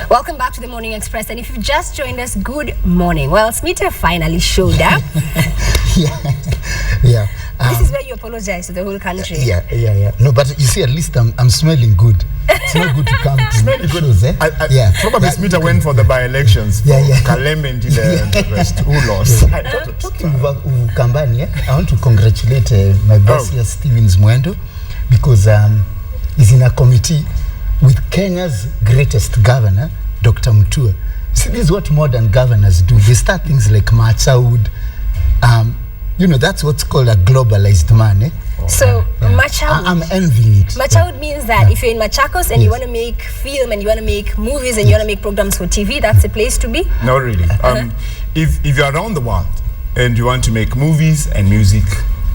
Welcome back to the Morning Express, and if you've just joined us, good morning. Well, Smitta finally showed up. Yeah. This is where you apologize to the whole country. Yeah. No, but you see, at least I'm smelling good. It's not good to come to smelling good. Shows, eh? Probably Smitta went for the by-elections. Kalembe and the rest. Who lost? Talking about Kambani, I want to congratulate my boss here, Stevens Muendo, because he's in a committee with Kenya's greatest governor, Dr. Mutua. See, this is what modern governors do. They start things like Machaud. You know, that's what's called a globalized man. Eh? So, Machaud. I'm envying it. Machaud means that if you're in Machakos and you want to make film and you want to make movies and you want to make programs for TV, that's the place to be? Not really. If you're around the world and you want to make movies and music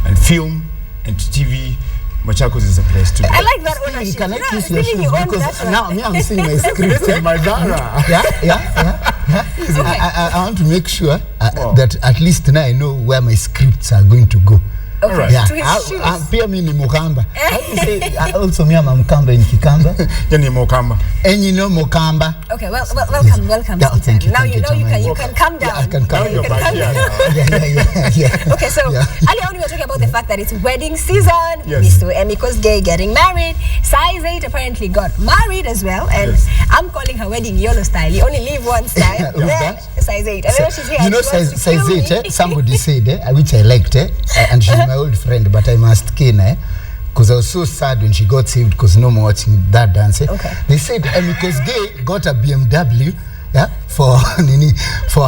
and film and TV, Machakos is a place to be. I like that ownership. Can I kiss your shoes? Because now I'm seeing my script. My Zara. Okay. I want to make sure that at least now I know where my scripts are going to go. Okay. Right. To his shoes. Pia mi ni Mukamba. How do you say? Also me I'm Mukamba in Kikamba. Ni Mukamba. And you know Mukamba. Okay, welcome. Yeah, thank you. Now you can come down. I can come down. Yeah. Okay, so earlier on we were talking about the fact that it's wedding season. Yes. Mr. Emiko's gay getting married. Size 8 apparently got married as well, and I'm calling her wedding YOLO style. You only live one style. Size 8. I know she's here. You know, size 8. Somebody said, which I liked, and she's my old friend, but I must cane her because I was so sad when she got saved because no more watching that dance. Okay. They said because gay got a BMW for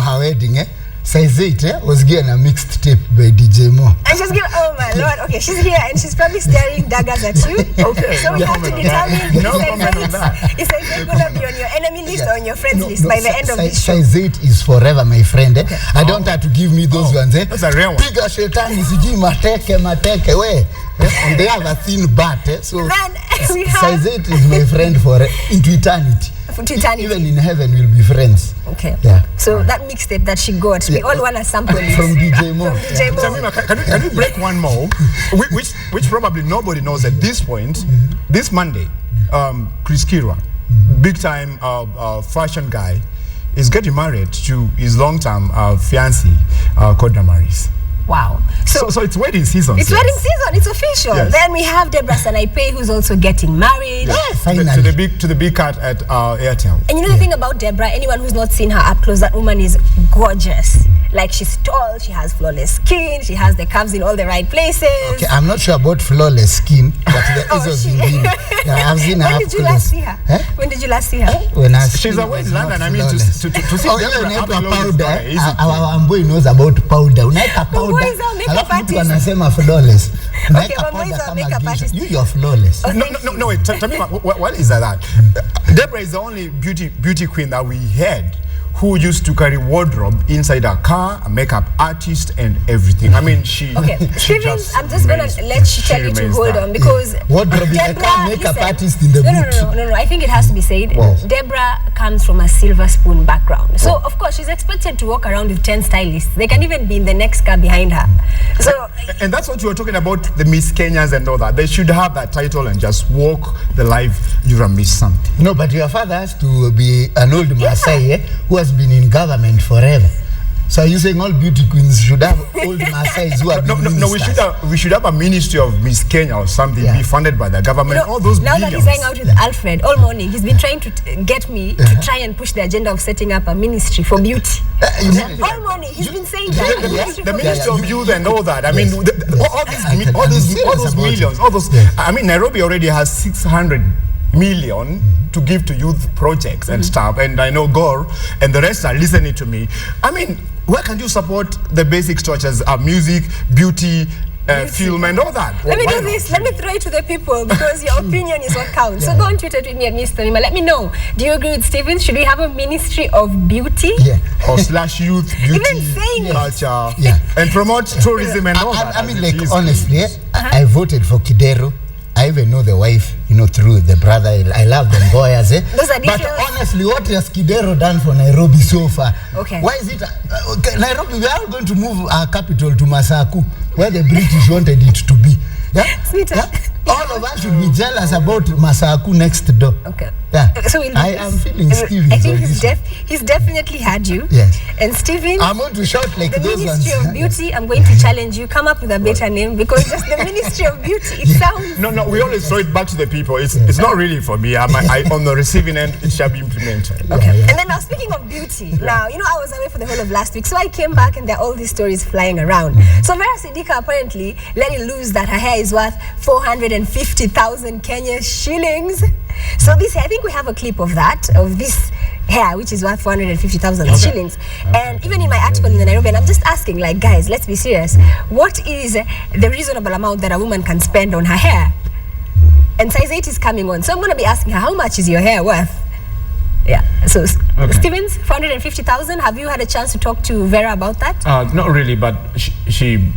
her wedding. Size 8 was given a mixed tape by DJ Mo. And she's given, oh my lord, okay, she's here and she's probably staring daggers at you. Okay. So we have to determine is it going to be on your enemy list or on your friends list by the end of this show. Size 8 is forever, my friend. Okay. I don't have to give me those ones. That's a rare one. Piga shetani siji mateke we. And they have a thin butt. So then we have size 8 is my friend for into eternity. Even in heaven we'll be friends. Okay. Yeah. So that mixtape that she got, we all want a sample from DJ Mo. Can you break one more? which probably nobody knows at this point. This Monday, Chris Kirwa, big time fashion guy, is getting married to his long-term fiancée, Kodra Maris. Wow. So it's wedding season. It's wedding season. It's official. Yes. Then we have Deborah Sanaipe, who's also getting married. Yes, to the big cat at Airtel. And you know the thing about Deborah, anyone who's not seen her up close, that woman is gorgeous. Like, she's tall, she has flawless skin, she has the curves in all the right places. Okay, I'm not sure about flawless skin, but there is I've seen her. When did you last see her? When did you last see her? When she's away in London. I mean, to see Deborah up close. Our boy knows about powder. Unaika powder. Makeup artist. Wanasema flawless. Okay, but makeup artist. You're flawless. No, wait. Tamima, what is that? Deborah is the only beauty queen that we had who used to carry wardrobe inside her car, a makeup artist, and everything. I mean, she. Okay, Steven, I'm just gonna tell you to hold on because wardrobe is a car makeup artist in the boot. No. I think it has to be said. Wow. Deborah comes from a silver spoon background, so of course she's expected to walk around with 10 stylists. They can even be in the next car behind her. So. And that's what you were talking about, the Miss Kenyas and all that. They should have that title and just walk the life. You're a Miss something. No, but your father has to be an old Maasai who has been in government forever. So are you saying all beauty queens should have old Maasais who have been ministers? we should have a ministry of Miss Kenya or something, be funded by the government. You know, all those now billions. That he's hanging out with Alfred all morning, he's been trying to get me to try and push the agenda of setting up a ministry for beauty. All morning he's been saying that the ministry of youth and all that. I mean, all those millions, all those. I mean, Nairobi already has 600 million to give to youth projects and stuff, and I know Gore and the rest are listening to me. I mean, where can you support the basic structures of music, beauty, film and all that? Let me do this. Let me throw it to the people because your opinion is what counts. So go on Twitter with me at Mr. Nima. Let me know. Do you agree with Stephen? Should we have a ministry of beauty? Or / youth, beauty, even saying culture, and promote tourism and all that. I mean, like, honestly, I voted for Kidero. I even know the wife, through the brother. I love them boys. But honestly, what has Kidero done for Nairobi so far? Okay. Why is it Nairobi? We are going to move our capital to Masaku, where the British wanted it to be. Smitta. All of us should be jealous about Masaku next door. Okay. So we'll I am feeling Stevens. I think he's definitely had you. Yes. And Stevens, I'm going to shout like the those Ministry ones. of Beauty, I'm going to challenge you. Come up with a better name, because just the Ministry of Beauty, it sounds... No, we always throw it back to the people. It's not really for me. I on the receiving end, it shall be implemented. Okay. And then now, speaking of beauty, now, I was away for the whole of last week, so I came back and there are all these stories flying around. So Vera Sidika apparently let it loose that her hair is worth 450,000 Kenya shillings. So this, I think we have a clip of that, of this hair, which is worth 450,000 shillings. And even in my article in the Nairobian, I'm just asking, like, guys, let's be serious. What is the reasonable amount that a woman can spend on her hair? And size 8 is coming on. So I'm going to be asking her, how much is your hair worth? Yeah. So, Stevens, 450,000. Have you had a chance to talk to Vera about that? Not really, but she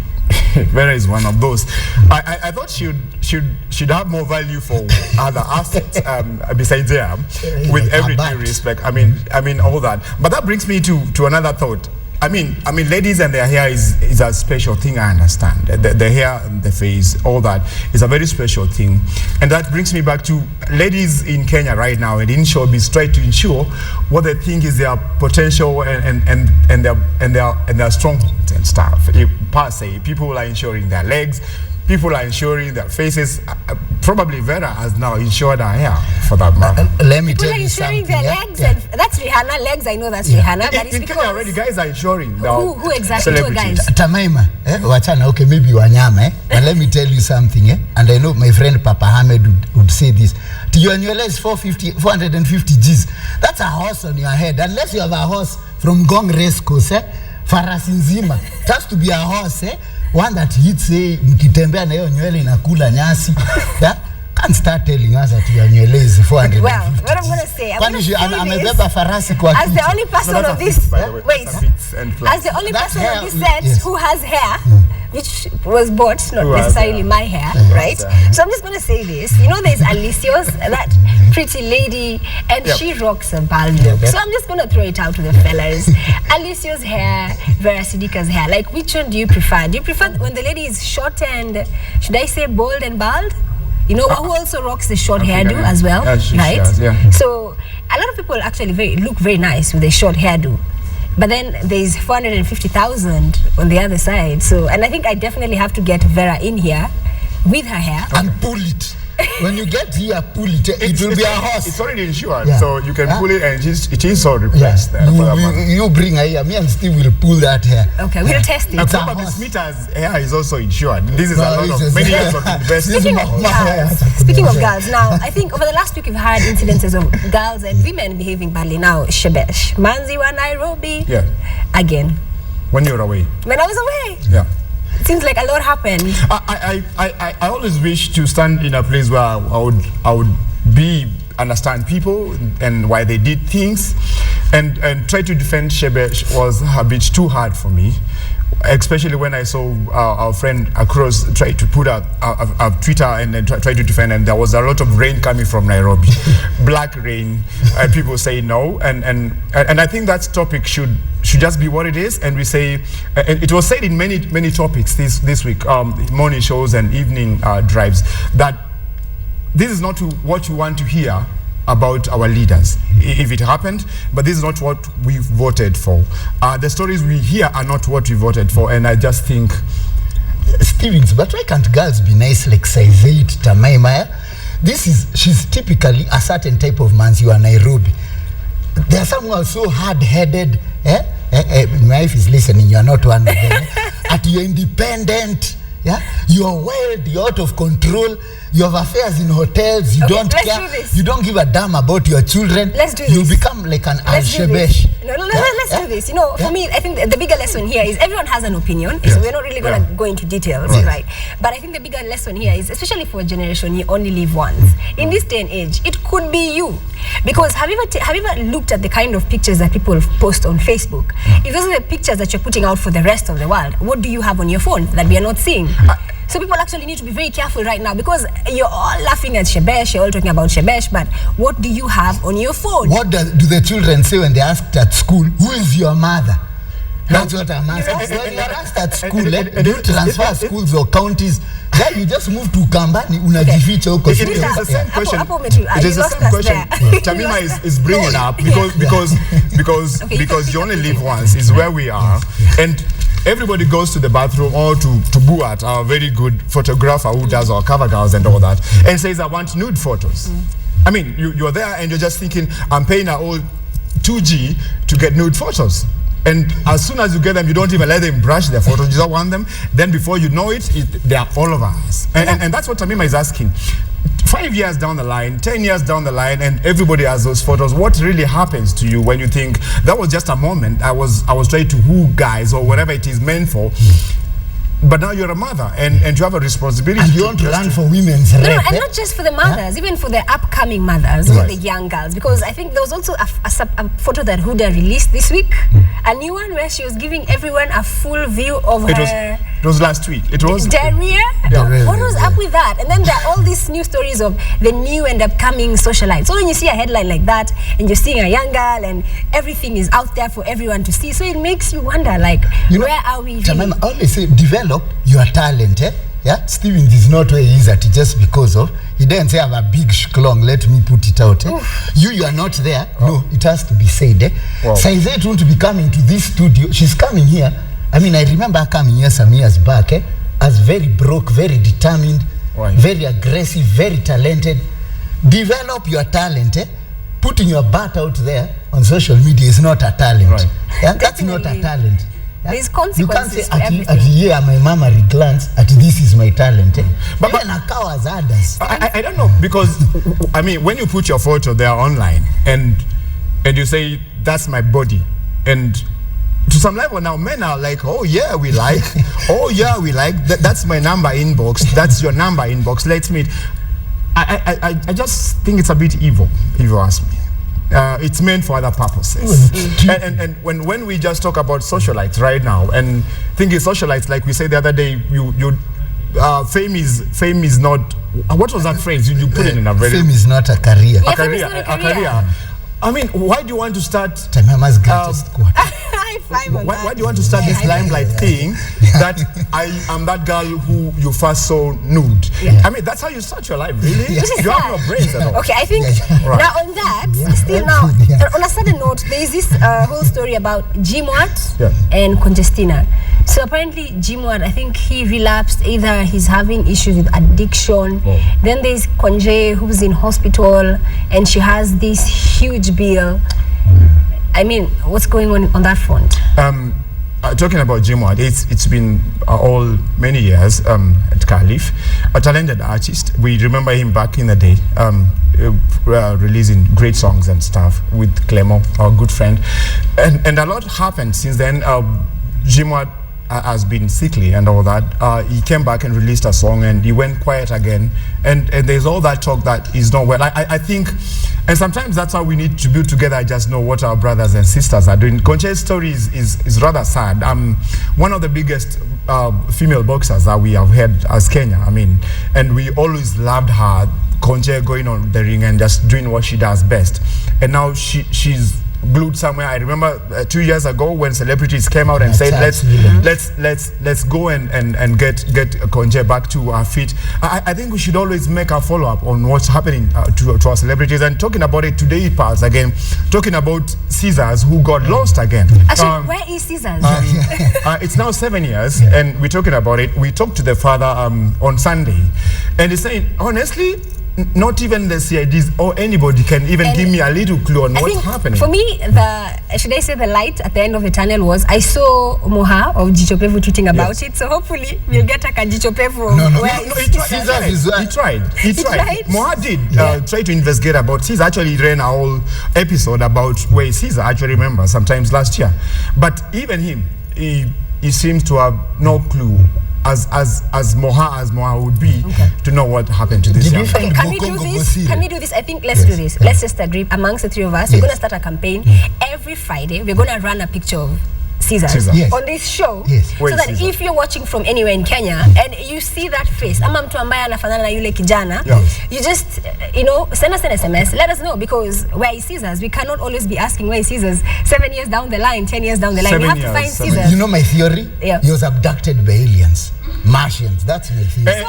Vera is one of those. I thought she'd have more value for other assets besides there, with every due respect. I mean all that. But that brings me to another thought. I mean, ladies and their hair is a special thing. I understand the hair and the face, all that is a very special thing, and that brings me back to ladies in Kenya right now and in showbiz try to ensure what they think is their potential and their strongholds and stuff. Per se, people are ensuring their legs. People are ensuring their faces. Probably Vera has now insured her hair, for that matter. Let me tell you something. People are ensuring their legs, and that's Rihanna. Legs, I know that's Rihanna. But it's in Kenya already, guys are insuring. Who exactly? Who guys? Tamaima, wachana, okay, maybe wanyama, but let me tell you something, and I know my friend Papa Ahmed would say this. Your annual is 450 G's. That's a horse on your head. Unless you have a horse from Gong Race Course, Farasi nzima. It has to be a horse, one that hits, mkitembea na hiyo nywele inakula nyasi. Can't start telling us that your nywele is 450. Well, what I'm going to say, amebeba farasi kwa as the only person of this, wait, as the only person of this set who has hair, which was bought, not necessarily my hair, right? So I'm just going to say this. There's Alicia's, that pretty lady, and she rocks a bald look. So I'm just going to throw it out to the fellas. Alicia's hair, Vera Sidika's hair. Like, which one do you prefer? Do you prefer when the lady is short and, should I say bold and bald? Who also rocks the short hairdo as well, right? Does, yeah. So a lot of people actually look very nice with a short hairdo. But then there's 450,000 on the other side. So, and I think I definitely have to get Vera in here with her hair. And pull it. When you get here, pull it. It will be a horse. It's already insured, so you can pull it, and it is so replaced there. You bring her here. Me and Steve will pull that hair. Okay, we'll test it. Probably Smitta's hair is also insured. This is many years of investment. Speaking of girls, now I think over the last week we've had incidences of girls and women behaving badly. Now, Shebesh, Manzi wa Nairobi, again. When you were away. When I was away. Yeah. It seems like a lot happened. I always wish to stand in a place where I would understand people and why they did things, and try to defend Shebesh was a bit too hard for me, especially when I saw our friend across try to put out a Twitter and then try to defend, and there was a lot of rain coming from Nairobi, black rain, and people say no, and I think that topic should just be what it is, and we say, and it was said in many topics this week, morning shows and evening drives, that this is not what you want to hear about our leaders, if it happened, but this is not what we voted for. The stories we hear are not what we voted for, and I just think... Stevens, but why can't girls be nice like size 8, Tamaima? She's typically a certain type of man. You are Nairobi. There are some who are so hard-headed. My wife is listening, you are not one of them. You're independent. Yeah, you are wild, you're out of control, you have affairs in hotels, you don't care, you don't give a damn about your children. Let's do you this. become like an Al-Shebesh. Let's do this. For me, I think the bigger lesson here is everyone has an opinion, so we're not really going to go into details, right? But I think the bigger lesson here is, especially for a generation, you only live once. In this day and age, it could be you. Because have you ever looked at the kind of pictures that people post on Facebook? If those are the pictures that you're putting out for the rest of the world, what do you have on your phone that we are not seeing? So people actually need to be very careful right now, because you're all laughing at Shebesh, you're all talking about Shebesh, but what do you have on your phone? What do the children say when they're asked at school, who is your mother? That's what I'm asking. When you are asked at school, do you transfer schools or counties? Then you just move to Kambani, unajificha huko. It is the same question. It is the same question Tamima is bringing up because you only live once is where we are, and everybody goes to the bathroom or to Buat, our very good photographer who does our cover girls and all that, and says, I want nude photos. I mean, you're there and you're just thinking, I'm paying an old 2G to get nude photos. And as soon as you get them, you don't even let them brush their photos. You don't want them. Then before you know it, they are all over us. And that's what Tamima is asking. 5 years down the line, 10 years down the line, and everybody has those photos. What really happens to you when you think that was just a moment? I was trying to woo guys or whatever it is meant for. But now you're a mother and you have a responsibility. And you want to run for women's rights. No, and not just for the mothers, even for the upcoming mothers or the young girls. Because I think there was also a photo that Huda released this week, a new one where she was giving everyone a full view of her. It was last week. It was diarrhea. What was up with that? And then there are all these new stories of the new and upcoming socialites. So when you see a headline like that and you're seeing a young girl and everything is out there for everyone to see, so it makes you wonder, like, where are we? Really? I always say, develop your talent. Yeah, Stevens is not where he is at just because of, he didn't say I have a big shklong, let me put it out. You are not there. No, it has to be said. Saizet want to be coming to this studio. She's coming here. I mean, I remember her coming here some years back as very broke, very determined, very aggressive, very talented. Develop your talent. Putting your butt out there on social media is not a talent. Yeah? That's not a talent. There's consequences. You can't say, at my mammary glands, at this is my talent. But others. I don't know, because, I mean, when you put your photo there online and you say, that's my body, and to some level now, men are like, oh yeah, we like, that's my number inbox, that's your number inbox, let's meet. I just think it's a bit evil, if you ask me. It's meant for other purposes. And when we just talk about socialites right now, and thinking socialites, like we said the other day, fame is not, what was that phrase? You put it in a very... Fame is not a career. Yeah, a career. I mean, why do you want to start... Tamama's greatest quote. Why do you want to start this limelight thing that I am that girl who you first saw nude? I mean, that's how you start your life, really? You have no brains at all. Okay, I think now on that, still now, on a sudden note, there is this whole story about Jimwat and Congestina. So apparently Jimwat, I think he relapsed, either he's having issues with addiction. Then there's Konje who's in hospital and she has this huge bill. I mean, what's going on that front? Talking about Jimwat, it's been all many years at Calif, a talented artist. We remember him back in the day, releasing great songs and stuff with Clemo, our good friend. And a lot happened since then. Jimwat has been sickly and all that. He came back and released a song and he went quiet again. And there's all that talk that he's not well. I think, and sometimes that's how we need to build together. I just know what our brothers and sisters are doing. Conche's story is rather sad. One of the biggest female boxers that we have had as Kenya. I mean, and we always loved her, Conche going on the ring and just doing what she does best. And now she's glued somewhere. I remember 2 years ago when celebrities came out and said, let's go and get Konje back to our feet. I think we should always make a follow-up on what's happening to our celebrities. And talking about it today, Pals, again, talking about Caesars who got lost again. Actually, where is Caesars? It's now 7 years and we're talking about it. We talked to the father on Sunday and he's saying, honestly, not even the CIDs or anybody can even give me a little clue on what's happening. For me, should I say the light at the end of the tunnel was I saw Moha of Jichopevu tweeting about it. So hopefully we'll get a Jichopevu. He tried. Moha did try to investigate about Caesar. Actually ran a whole episode about where Caesar actually remembers sometimes last year. But even him, he seems to have no clue as Moha would be to know what happened to this young man. Can we do this? Can we do this? I think let's do this. Let's just agree amongst the three of us. We're going to start a campaign. Every Friday, we're going to run a picture of Caesars Yes. on this show. Yes. So that if you're watching from anywhere in Kenya and you see that face, ama mtu ambaye anafanana na yule kijana, you just, send us an SMS, let us know, because where is Caesars? We cannot always be asking where is Caesars 7 years down the line, 10 years down the line. We have to find Caesars. You know my theory? Yeah. He was abducted by aliens. Martians, that's my theory.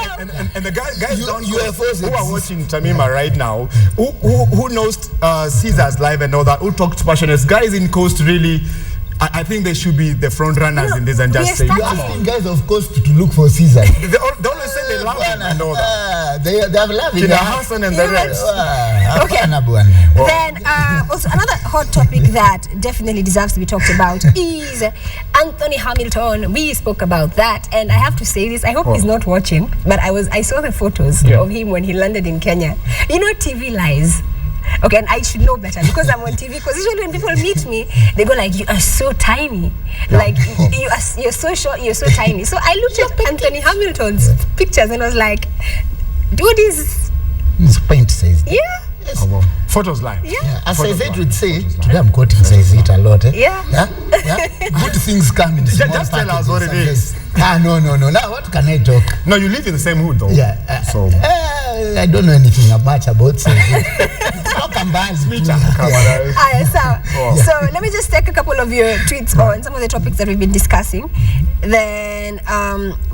And the guys UFOs who are watching Tamima right now, who knows Caesars live and all that, who talked passionate guys in Coast, really, I think they should be the front runners in this and just say, you're asking guys of course to look for Caesar. They always say they love him and all that. They have love him. Hassan and the rest. Okay. Then also another hot topic that definitely deserves to be talked about is Anthony Hamilton. We spoke about that, and I have to say this, I hope he's not watching, but I saw the photos of him when he landed in Kenya. TV lies. Okay, and I should know better because I'm on TV. Because usually when people meet me, they go like, "You are so tiny, like you're so short, you're so tiny." So I looked at Anthony Hamilton's pictures and I was like, "Dude is paint size." Yeah. Yes. Photos lie. Yeah. As I said, would say today I'm quoting size it a lot. Yeah. Good things come in small Just tell us what it is. No. Now what can I talk? No, you live in the same hood though. Yeah. So I don't know anything much about size. So let me just take a couple of your tweets on some of the topics that we've been discussing. Then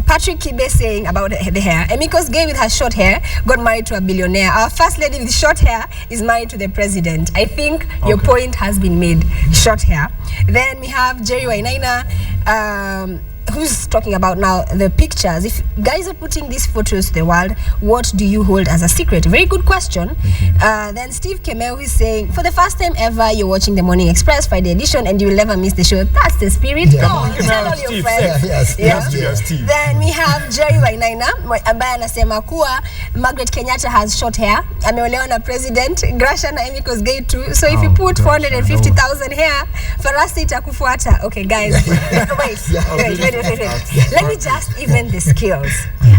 Patrick Kibe saying about the hair. Emiko's gay with her short hair got married to a billionaire. Our first lady with short hair is married to the president. I think your point has been made. Short hair. Then we have Jerry Wainaina, who's talking about now the pictures. If guys are putting these photos to the world, what do you hold as a secret? Very good question. Then Steve Kemel, who's saying, for the first time ever, you're watching the Morning Express Friday edition and you will never miss the show. That's the spirit. Come on, tell all your friends. Then we have Jerry Wainaina, ambaye anasema kuwa Margaret Kenyatta has short hair. Ameolewa na president. Grasha na Emiko's gay too. So if you put 450,000 hair, Farasi itakufuata. Okay, guys. Wait. Let me just even the skills.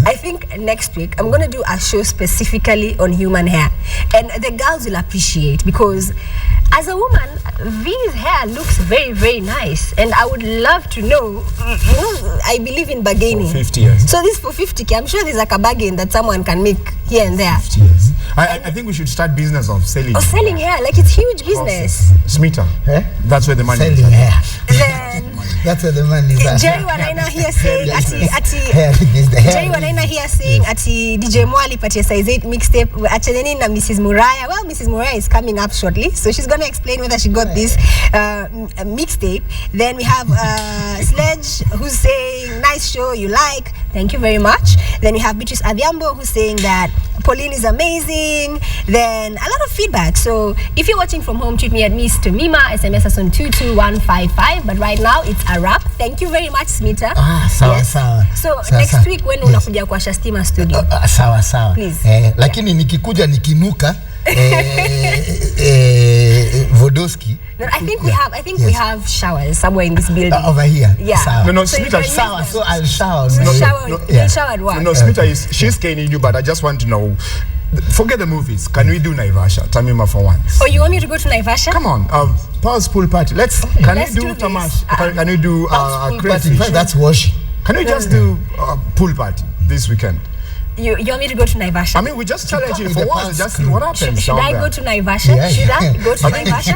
I think next week I'm going to do a show specifically on human hair, and the girls will appreciate, because as a woman, V's hair looks very, very nice, and I would love to know. I believe in bargaining. For 50 years. So this for 50K, I'm sure there's like a bargain that someone can make here and there. 50 years. I think we should start business of selling. Or selling hair, like it's huge business. Smitta. That's where the money is. Selling hair. Then that's where the money is. Jerry Wainaina here saying Jerry Wainaina here saying ati DJ Mwali patia size 8 mixtape acheneni na Mrs. Muraya. Well, Mrs. Muraya is coming up shortly, so she's going to explain whether she got this mixtape. Then we have Sledge, who's saying nice show, you like. Thank you very much. Then we have Beatrice Adhiambo, who's saying that Pauline is amazing. Then a lot of feedback. So if you're watching from home, tweet me at Miss Tamima, SMS us on 22155. But right now it's a wrap. Thank you very much, Smitta. Sawa. So next week when unakuja kwa Shastima studio. Sawa. Please. Lakini nikikuja nikinuka Vodoski. No, I think we have showers somewhere in this building. Over here. Yeah. No, so Smitta, so I'll shower. You'll shower at what? No, Smitta she's caning you, but I just want to know. Forget the movies. Can we do Naivasha? Tamima for once. Oh, you want me to go to Naivasha? Come on. Pause pool party. Let's do Tamash. Can we do crayfish? That's washing. Can we just do pool party this weekend? You want me to go to Naivasha? I mean, we just challenge you for once. Just see what happens. Should I go to Naivasha? Should I go to Naivasha?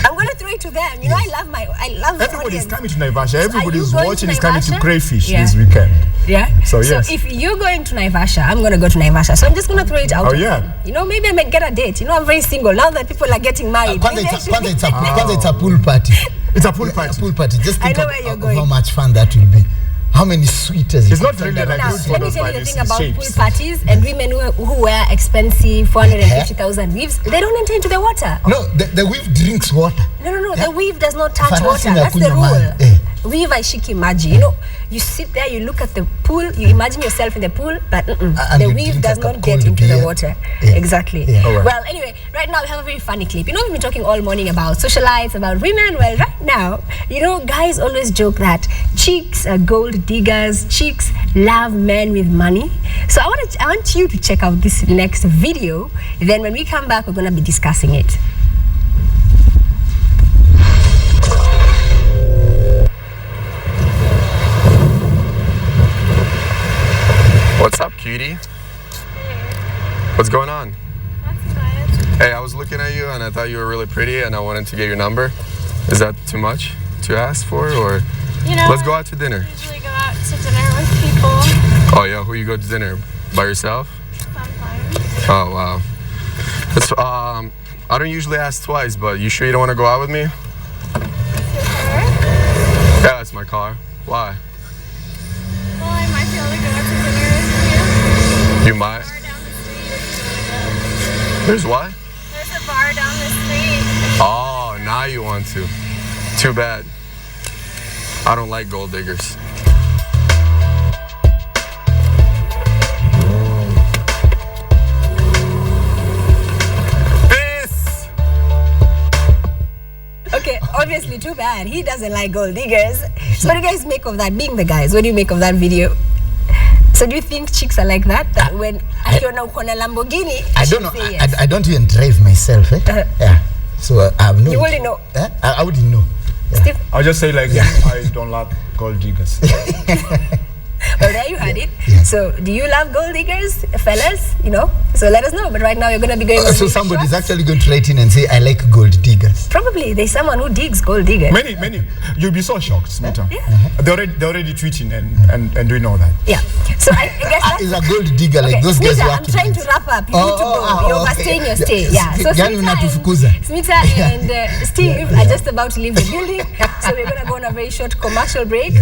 I'm going to throw it to them. I love everybody's coming to Naivasha. Everybody's watching is coming to crayfish this weekend. Yeah. So yes. So if you're going to Naivasha, I'm going to go to Naivasha. So I'm just going to throw it out. Oh yeah. Maybe I might get a date. I'm very single now that people are getting married. It's a pool party. It's a pool party. A pool party. Just think of going. how much fun that will be. How many sweeters? It's not really like now, let me tell you the thing about pool parties and women who wear expensive 450,000 weaves. They don't enter into the water. No, the weave drinks water. No. The weave does not touch water. That's the rule. Weave aishiki maji. You sit there, you look at the pool, you imagine yourself in the pool, but the weave does not get into the water. Yeah. Exactly. Yeah. Right. Well, anyway, right now we have a very funny clip. We've been talking all morning about socialites, about women. Well, right now, guys always joke that chicks are gold diggers, chicks love men with money. So I want you to check out this next video. Then when we come back, we're going to be discussing it. What's going on? Nothing much. Hey, I was looking at you and I thought you were really pretty and I wanted to get your number. Is that too much to ask for, or You know, let's go out to dinner? I usually go out to dinner with people Oh yeah, who you go to dinner? By yourself? sometimes. Oh wow. That's I don't usually ask twice, but you sure you don't want to go out with me? Is your car? Yeah, that's my car. Why? Well, I might be able to go out to dinner with you. You might. Bar down the street is really good. There's what? There's a bar down the street. Oh, now you want to. Too bad. I don't like gold diggers. Okay, obviously too bad. He doesn't like gold diggers. So what do you guys make of that? Being the guys, what do you make of that video? So do you think chicks are like that? That when akiona uko na Lamborghini, I don't know. say yes. I don't even drive myself. Yeah. So I have no. You wouldn't know. I wouldn't know. Yeah. Steve, I'll just say like, I don't like gold diggers. well, there you had it. Yeah. So do you love gold diggers, fellas? You know? So let us know. But right now you're going to be going on So these somebody's shots. actually going to write in and say, I like gold diggers. Probably there's someone who digs gold diggers. Many. You'll be so shocked, Smitta. Yeah. They're already tweeting and doing all that. Yeah. So I guess that's... Is a gold digger like Okay, those guys Smitta, I'm working trying to with? wrap up. You need to go. You're overstaying your stay. Yeah. So Yani unatufukuza. Smitta and Steve are just about to leave the building. So we're going to go on a very short commercial break.